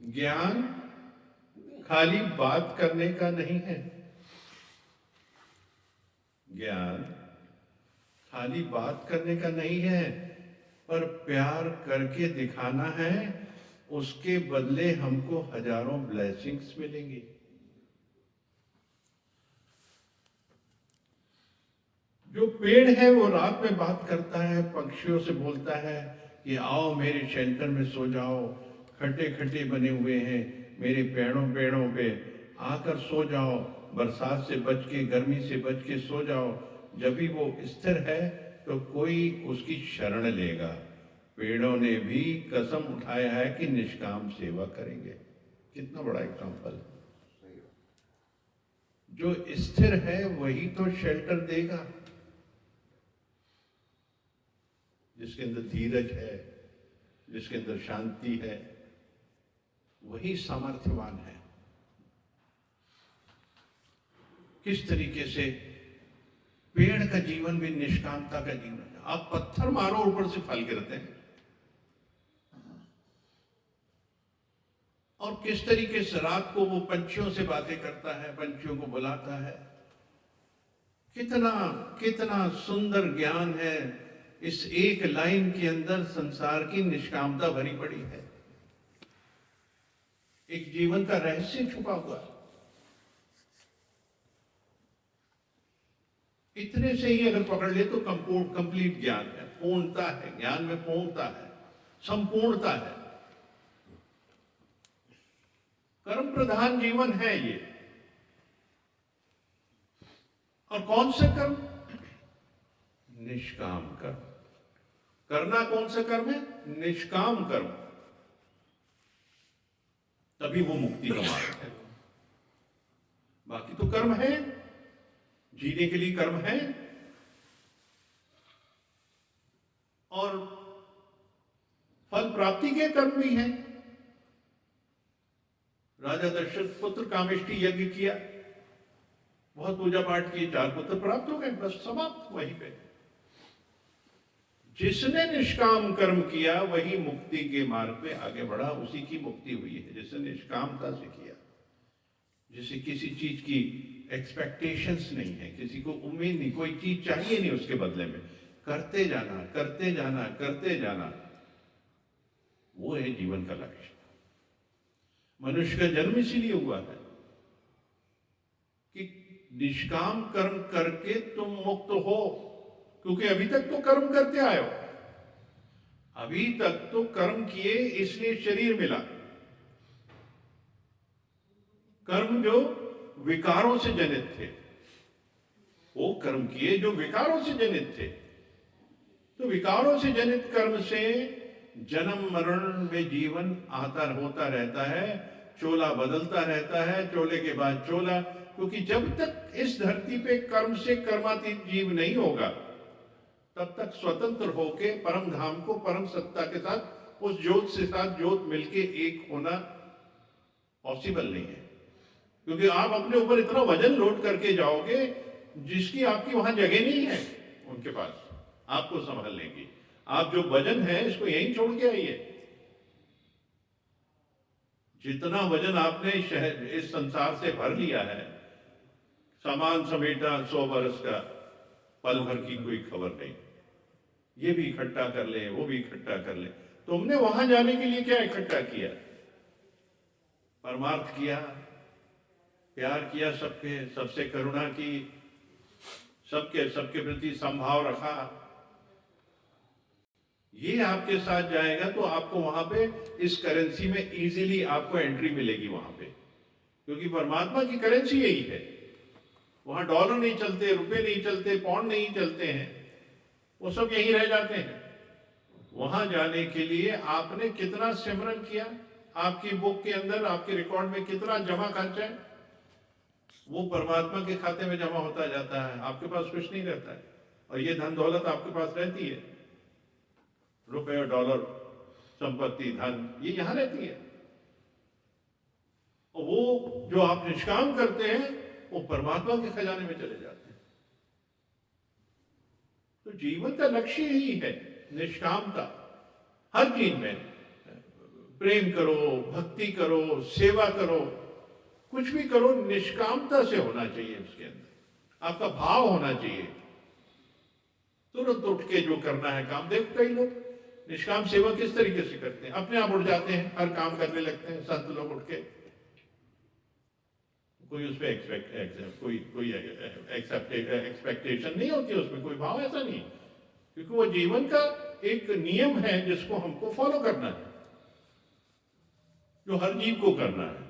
ज्ञान खाली बात करने का नहीं है। ज्ञान खाली बात करने का नहीं है, पर प्यार करके दिखाना है। उसके बदले हमको हजारों ब्लेसिंग्स मिलेंगी। जो पेड़ है वो रात में बात करता है, पक्षियों से बोलता है कि आओ मेरे शेल्टर में सो जाओ, खड्डे खड्डे बने हुए हैं मेरे पेड़ों पेड़ों पे, आकर सो जाओ, बरसात से बच के, गर्मी से बच के सो जाओ। जब भी वो स्थिर है तो कोई उसकी शरण लेगा। पेड़ों ने भी कसम उठाया है कि निष्काम सेवा करेंगे। कितना बड़ा एग्जाम्पल। जो स्थिर है वही तो शेल्टर देगा। जिसके अंदर धीरज है, जिसके अंदर शांति है, वही सामर्थ्यवान है। किस तरीके से पेड़ का जीवन भी निष्कामता का जीवन है। आप पत्थर मारो, ऊपर से फल गिरते हैं। और किस तरीके से रात को वो पंछियों से बातें करता है, पंछियों को बुलाता है। कितना कितना सुंदर ज्ञान है इस एक लाइन के अंदर। संसार की निष्कामता भरी पड़ी है, एक जीवन का रहस्य छुपा हुआ है। इतने से ही अगर पकड़ ले तो कंप्लीट ज्ञान है, पूर्णता है। ज्ञान में पूर्णता है, संपूर्णता है। कर्म प्रधान जीवन है ये। और कौन सा कर्म? निष्काम कर्म। करना कौन सा कर्म है? निष्काम कर्म। तभी वो मुक्ति का मार्ग है। बाकी तो कर्म है, जीने के लिए कर्म है। और फल प्राप्ति के कर्म भी हैं। राजा दशरथ पुत्र कामेष्टि यज्ञ किया, बहुत पूजा पाठ किए, 4 पुत्र प्राप्त हो गए, बस समाप्त वहीं पे। जिसने निष्काम कर्म किया वही मुक्ति के मार्ग पे आगे बढ़ा, उसी की मुक्ति हुई है जिसने निष्कामता से किया। जिसे किसी चीज की एक्सपेक्टेशंस नहीं है, किसी को उम्मीद नहीं, कोई चीज चाहिए नहीं उसके बदले में, करते जाना करते जाना करते जाना, वो है जीवन का लक्ष्य। मनुष्य का जन्म इसीलिए हुआ है कि निष्काम कर्म करके तुम मुक्त हो। क्योंकि अभी तक तो कर्म करते आए हो, अभी तक तो कर्म किए इसलिए शरीर मिला। कर्म जो विकारों से जनित थे, वो कर्म किए जो विकारों से जनित थे। तो विकारों से जनित कर्म से जन्म मरण में जीवन आता होता रहता है, चोला बदलता रहता है, चोले के बाद चोला। क्योंकि जब तक इस धरती पे कर्म से कर्मातीत जीव नहीं होगा, तब तक स्वतंत्र होके परम धाम को, परम सत्ता के साथ, उस ज्योत से साथ ज्योत मिलके एक होना पॉसिबल नहीं है। क्योंकि आप अपने ऊपर इतना वजन लोड करके जाओगे जिसकी आपकी वहां जगह नहीं है उनके पास आपको संभालने की। आप जो वजन है इसको यहीं छोड़ के आइए। जितना वजन आपने शहर इस संसार से भर लिया है, सामान समेटा 100 बरस का, पल भर की कोई खबर नहीं। ये भी इकट्ठा कर ले, वो भी इकट्ठा कर ले। तुमने वहां जाने के लिए क्या इकट्ठा किया? परमार्थ किया, प्यार किया, सबके सबसे करुणा की, सबके सबके प्रति संभाव रखा। ये आपके साथ जाएगा तो आपको वहां पे इस करेंसी में इजीली आपको एंट्री मिलेगी वहां पे। क्योंकि परमात्मा की करेंसी यही है। वहां डॉलर नहीं चलते, रुपए नहीं चलते, पाउंड नहीं चलते हैं, वो सब यही रह जाते हैं। वहां जाने के लिए आपने कितना सिमरन किया, आपकी बुक के अंदर, आपके रिकॉर्ड में कितना जमा खर्च है, वो परमात्मा के खाते में जमा होता जाता है। आपके पास कुछ नहीं रहता है। और ये धन दौलत आपके पास रहती है, रुपए और डॉलर, संपत्ति, धन, ये यहां रहती है। और वो जो आप निष्काम करते हैं वो परमात्मा के खजाने में चले जाते हैं। तो जीवन का लक्ष्य यही है, निष्कामता हर चीज में। प्रेम करो, भक्ति करो, सेवा करो, कुछ भी करो, निष्कामता से होना चाहिए। उसके अंदर आपका भाव होना चाहिए। तुरंत उठ के जो करना है काम, देखो कई लोग निष्काम सेवा किस तरीके से करते हैं, अपने आप उठ जाते हैं, हर काम करने लगते हैं। संत लोग उठ के, कोई उस पर कोई एक्सपेक्टेशन नहीं होती उसमें, कोई भाव ऐसा नहीं, क्योंकि वो जीवन का एक नियम है जिसको हमको फॉलो करना है, जो हर जीव को करना है।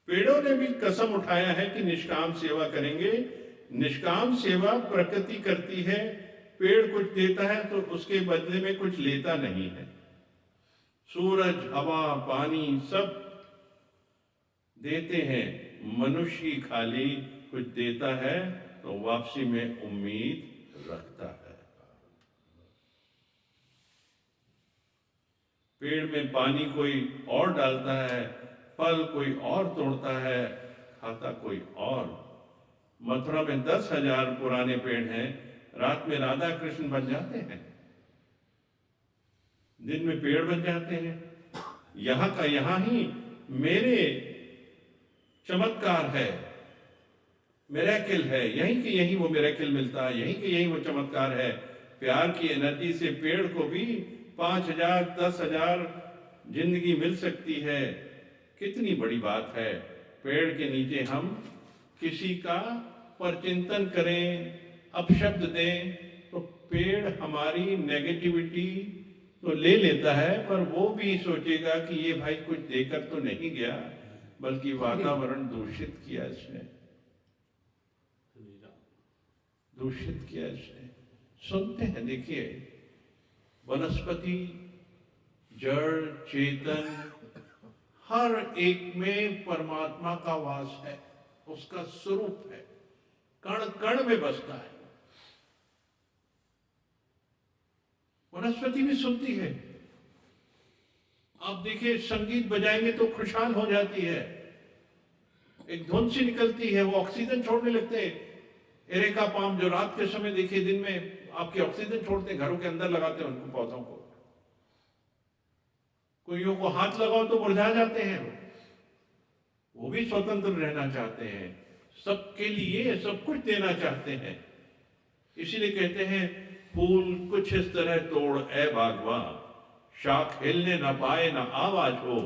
पेड़ों ने भी कसम उठाया है कि निष्काम सेवा करेंगे। निष्काम सेवा प्रकृति करती है। पेड़ कुछ देता है तो उसके बदले में कुछ लेता नहीं है। सूरज, हवा, पानी सब देते हैं, मनुष्य खाली कुछ देता है तो वापसी में उम्मीद रखता है। पेड़ में पानी कोई और डालता है, फल कोई और तोड़ता है, खाता कोई और। मथुरा में 10,000 पुराने पेड़ हैं, रात में राधा कृष्ण बन जाते हैं, दिन में पेड़ बन जाते हैं। यहां का यहां ही मेरे चमत्कार है, मिरेकल है, यहीं के यहीं वो मिरेकल मिलता है, यहीं के यहीं वो चमत्कार है। प्यार की एनर्जी से पेड़ को भी 5,000 10,000 जिंदगी मिल सकती है। कितनी बड़ी बात है। पेड़ के नीचे हम किसी का परचिंतन करें, अपशब्द दें, तो पेड़ हमारी नेगेटिविटी तो ले लेता है, पर वो भी सोचेगा कि ये भाई कुछ देकर तो नहीं गया, बल्कि वातावरण दूषित किया इसने, दूषित किया इसने। सुनते हैं, देखिए, वनस्पति, जड़, चेतन, हर एक में परमात्मा का वास है, उसका स्वरूप है, कण कण में बसता है। वनस्पति भी सुनती है। आप देखिए, संगीत बजाएंगे तो खुशहाल हो जाती है, एक धुन सी निकलती है, वो ऑक्सीजन छोड़ने लगते हैं। एरेका पाम जो रात के समय देखिए, दिन में आपके ऑक्सीजन छोड़ते हैं, घरों के अंदर लगाते हैं उनको, पौधों को। कोइयों को हाथ लगाओ तो मुरझा जाते हैं, वो भी स्वतंत्र रहना चाहते हैं, सबके लिए सब कुछ देना चाहते हैं। इसीलिए कहते हैं, फूल कुछ इस तरह तोड़ ए बागवान, शाख हिलने ना पाए ना आवाज हो,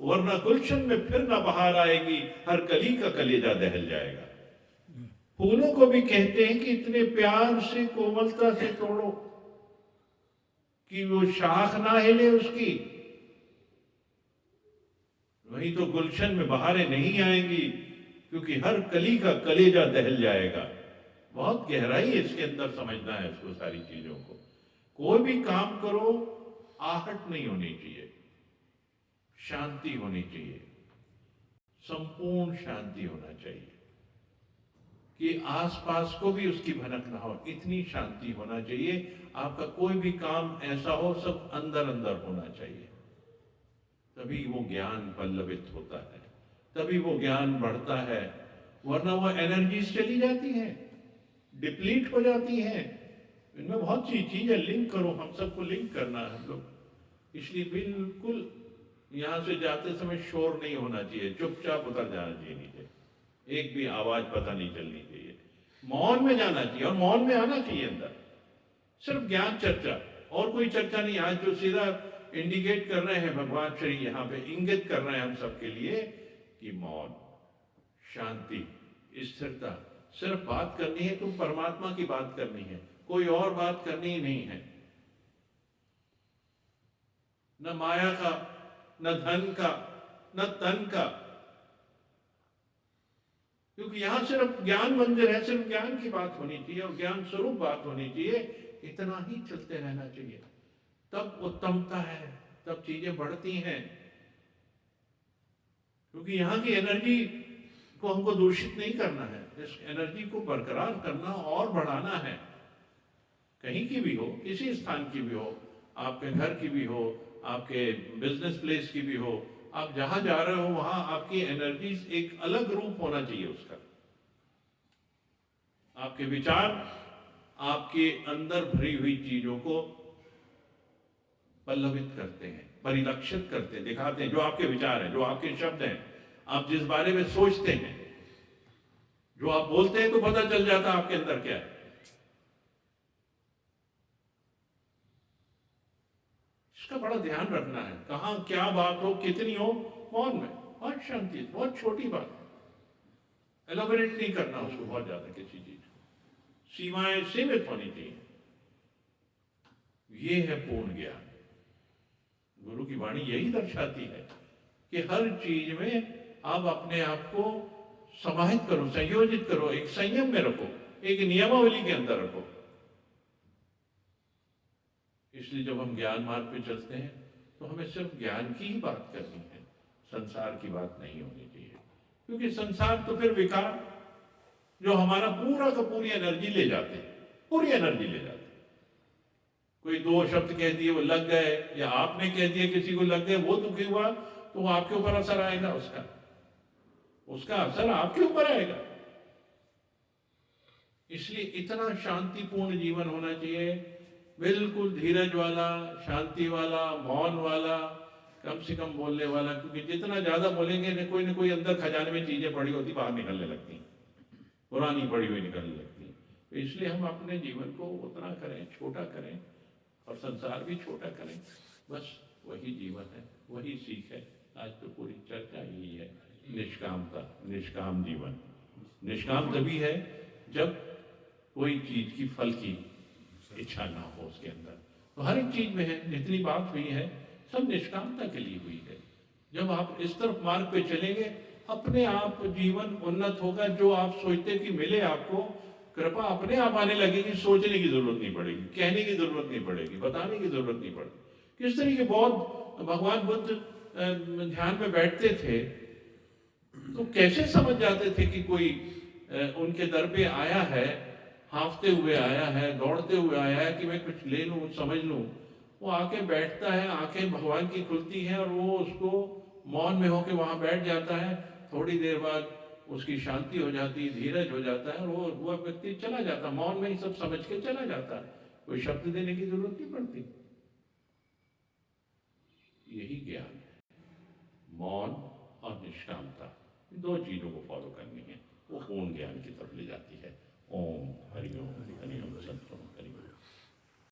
वरना गुलशन में फिर ना बहार आएगी, हर कली का कलेजा दहल जाएगा। फूलों को भी कहते हैं कि इतने प्यार से, कोमलता से तोड़ो कि वो शाख ना हिले उसकी, वही तो गुलशन में बहारें नहीं आएंगी, क्योंकि हर कली का कलेजा दहल जाएगा। बहुत गहराई इसके अंदर समझना है इसको, सारी चीजों को। कोई भी काम करो, आहट नहीं होनी चाहिए, शांति होनी चाहिए, संपूर्ण शांति होना चाहिए कि आसपास को भी उसकी भनक ना हो, इतनी शांति होना चाहिए। आपका कोई भी काम ऐसा हो, सब अंदर अंदर होना चाहिए, तभी वो ज्ञान पल्लवित होता है, तभी वो ज्ञान बढ़ता है। वरना वो एनर्जीज चली जाती है, डिप्लीट हो जाती है। इनमें बहुत सी चीजें लिंक करो, हम सबको लिंक करना है हम लोग। इसलिए बिल्कुल यहां से जाते समय शोर नहीं होना चाहिए, चुपचाप उतर जाना चाहिए नीचे, एक भी आवाज पता नहीं चलनी चाहिए, मौन में जाना चाहिए और मौन में आना चाहिए अंदर। सिर्फ ज्ञान चर्चा, और कोई चर्चा नहीं। आज जो सीधा इंडिकेट कर रहे हैं भगवान श्री, यहाँ पे इंगित कर रहे हैं हम सबके लिए कि मौन, शांति, स्थिरता, सिर्फ बात करनी है, तुम परमात्मा की बात करनी है, कोई और बात करनी ही नहीं है। न माया का, न धन का, न तन का, क्योंकि यहां सिर्फ ज्ञान मंदिर है, सिर्फ ज्ञान की बात होनी चाहिए और ज्ञान स्वरूप बात होनी चाहिए। इतना ही चलते रहना चाहिए, तब उत्तमता है, तब चीजें बढ़ती हैं। क्योंकि यहां की एनर्जी को हमको दूषित नहीं करना है, इस एनर्जी को बरकरार करना और बढ़ाना है। कहीं की भी हो, किसी स्थान की भी हो, आपके घर की भी हो, आपके बिजनेस प्लेस की भी हो, आप जहां जा रहे हो वहां आपकी एनर्जी एक अलग रूप होना चाहिए उसका। आपके विचार आपके अंदर भरी हुई चीजों को पल्लवित करते हैं, परिलक्षित करते हैं, दिखाते हैं। जो आपके विचार हैं, जो आपके शब्द हैं, आप जिस बारे में सोचते हैं, जो आप बोलते हैं, तो पता चल जाता है आपके अंदर क्या है। इसका बड़ा ध्यान रखना है। कहां क्या बात हो, कितनी हो, मौन में, बहुत शांति, बहुत छोटी बात, एलोबरेट नहीं करना उसको बहुत ज्यादा, किसी चीज को, सीमाएं सीमित होनी चाहिए। ये है पूर्ण ज्ञान। गुरु की वाणी यही दर्शाती है कि हर चीज में आप अपने आप को समाहित करो, संयोजित करो, एक संयम में रखो, एक नियमावली के अंदर रखो। इसलिए जब हम ज्ञान मार्ग पे चलते हैं तो हमें सिर्फ ज्ञान की ही बात करनी है, संसार की बात नहीं होनी चाहिए। क्योंकि संसार तो फिर विकार, जो हमारा पूरा का पूरी एनर्जी ले जाते हैं, पूरी एनर्जी ले जाते हैं। कोई दो शब्द कह दिए, वो लग गए, या आपने कह दिया किसी को लग गए, वो दुखी हुआ, तो वो आपके ऊपर असर आएगा, उसका असर आपके ऊपर आएगा। इसलिए इतना शांतिपूर्ण जीवन होना चाहिए, बिल्कुल धीरज वाला, शांति वाला, मौन वाला, कम से कम बोलने वाला। क्योंकि जितना ज्यादा बोलेंगे न कोई अंदर खजाने में चीजें पड़ी होती बाहर निकलने लगती, पुरानी पड़ी हुई निकलने लगती। तो इसलिए हम अपने जीवन को उतना करें, छोटा करें, और संसार भी छोटा करें। बस वही जीवन है, वही सीख है। आज तो पूरी चर्चा यही है, निष्कामता, निष्काम जीवन। निष्काम तभी है जब कोई चीज की फल की इच्छा ना हो उसके अंदर। तो हर एक चीज में है, जितनी बात हुई है सब निष्कामता के लिए हुई है। जब आप इस तरफ मार्ग पे चलेंगे, अपने आप जीवन उन्नत होगा। जो आप सोचते कि मिले आपको, कृपा अपने आप आने लगेगी। सोचने की जरूरत नहीं पड़ेगी, कहने की जरूरत नहीं पड़ेगी, बताने की जरूरत नहीं पड़ेगी। किस तरीके बौद्ध भगवान बुद्ध ध्यान में बैठते थे, तो कैसे समझ जाते थे कि कोई उनके दर पे आया है, हांफते हुए आया है, दौड़ते हुए आया है कि मैं कुछ ले लूं, समझ लूं। वो आके बैठता है, आंखें भगवान की खुलती हैं और वो उसको मौन में होके वहां बैठ जाता है। थोड़ी देर बाद उसकी शांति हो जाती है, धीरज हो जाता है, और वो व्यक्ति चला जाता, मौन में ही सब समझ के चला जाता है। कोई शब्द देने की जरूरत नहीं पड़ती। यही ज्ञान है, मौन और निष्कामता, दो चीजों को फॉलो करनी है, वो पूर्ण ज्ञान की तरफ ले जाती है। ओम हरिओम हरिओम सत्संग।